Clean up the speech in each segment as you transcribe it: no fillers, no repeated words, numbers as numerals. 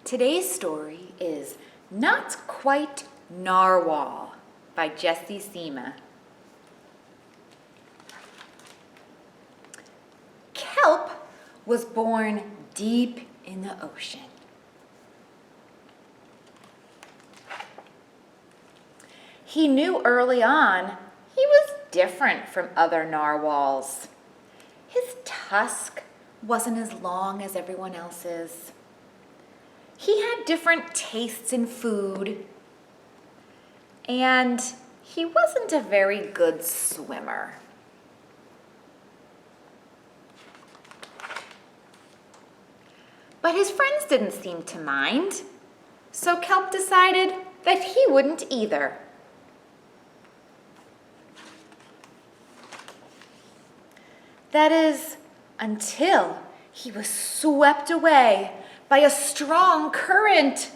Today's story is Not Quite Narwhal by Jessie, Sima. Kelp was born deep in the ocean. He knew early on he was different from other narwhals. His tusk wasn't as long as everyone else's. He had different tastes in food, and he wasn't a very good swimmer. But his friends didn't seem to mind, so Kelp decided that he wouldn't either. That is, until he was swept away by a strong current.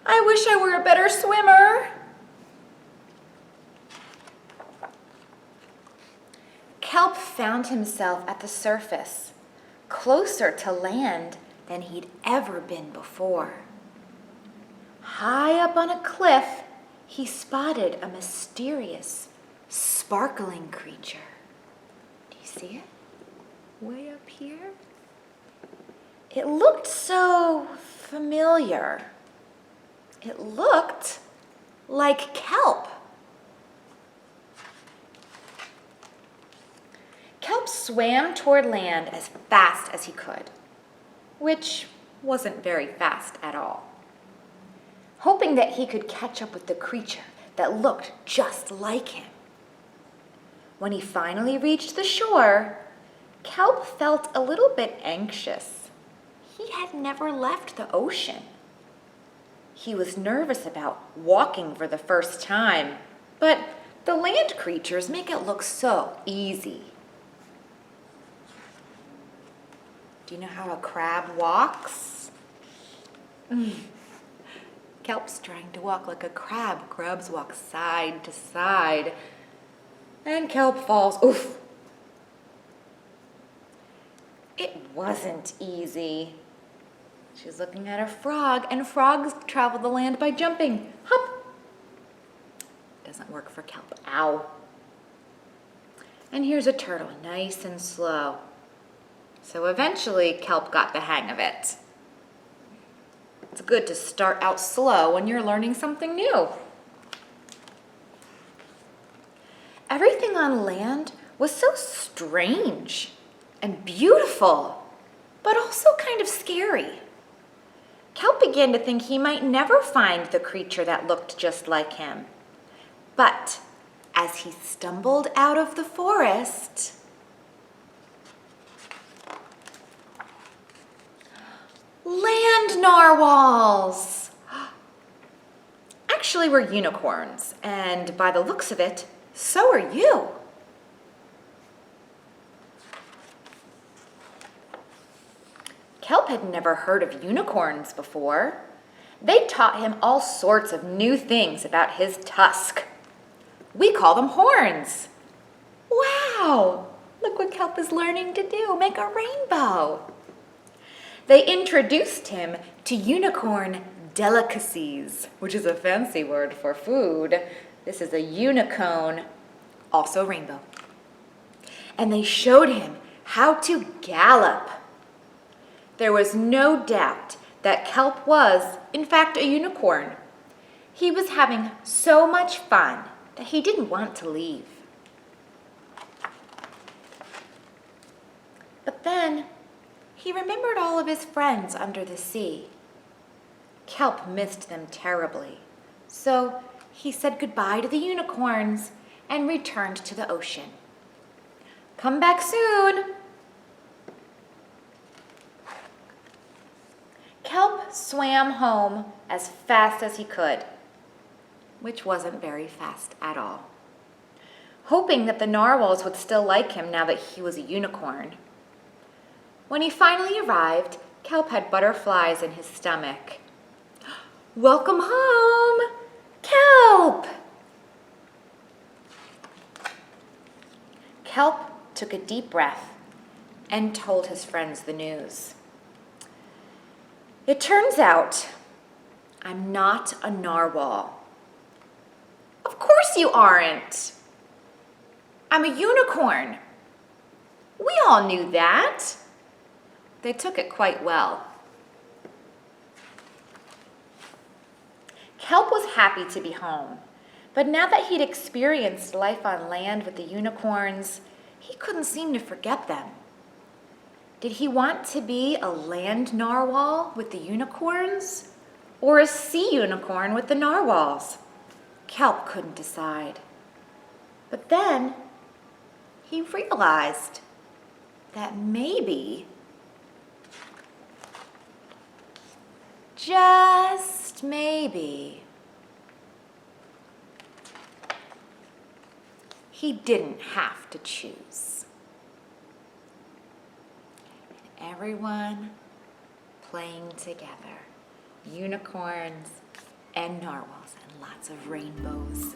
I wish I were a better swimmer. Kelp found himself at the surface, closer to land than he'd ever been before. High up on a cliff, he spotted a mysterious, sparkling creature. Do you see it? Way up here? It looked so familiar. It looked like kelp. Kelp swam toward land as fast as he could, which wasn't very fast at all, hoping that he could catch up with the creature that looked just like him. When he finally reached the shore, Kelp felt a little bit anxious. He had never left the ocean. He was nervous about walking for the first time, but the land creatures make it look so easy. Do you know how a crab walks? Kelp's trying to walk like a crab. Crabs walk side to side, and Kelp falls. Oof! It wasn't easy. She's looking at a frog, and frogs travel the land by jumping. Hop! Doesn't work for Kelp. Ow. And here's a turtle, nice and slow. So eventually, Kelp got the hang of it. It's good to start out slow when you're learning something new. Everything on land was so strange and beautiful, but also kind of scary. Kelp began to think he might never find the creature that looked just like him. But as he stumbled out of the forest, land narwhals! Actually, we're unicorns, and by the looks of it, so are you. Kelp had never heard of unicorns before. They taught him all sorts of new things about his tusk. We call them horns. Wow! Look what Kelp is learning to do, make a rainbow. They introduced him to unicorn delicacies, which is a fancy word for food. This is a unicone, also rainbow. And they showed him how to gallop. There was no doubt that Kelp was, in fact, a unicorn. He was having so much fun that he didn't want to leave. But then he remembered all of his friends under the sea. Kelp missed them terribly, so he said goodbye to the unicorns and returned to the ocean. Come back soon. Kelp swam home as fast as he could, which wasn't very fast at all, hoping that the narwhals would still like him now that he was a unicorn. When he finally arrived, Kelp had butterflies in his stomach. Welcome home, Kelp! Kelp took a deep breath and told his friends the news. It turns out I'm not a narwhal. Of course you aren't. I'm a unicorn. We all knew that. They took it quite well. Kelp was happy to be home, but now that he'd experienced life on land with the unicorns, he couldn't seem to forget them. Did he want to be a land narwhal with the unicorns, or a sea unicorn with the narwhals? Kelp couldn't decide. But then he realized that maybe, just maybe, he didn't have to choose. Everyone playing together, unicorns and narwhals and lots of rainbows.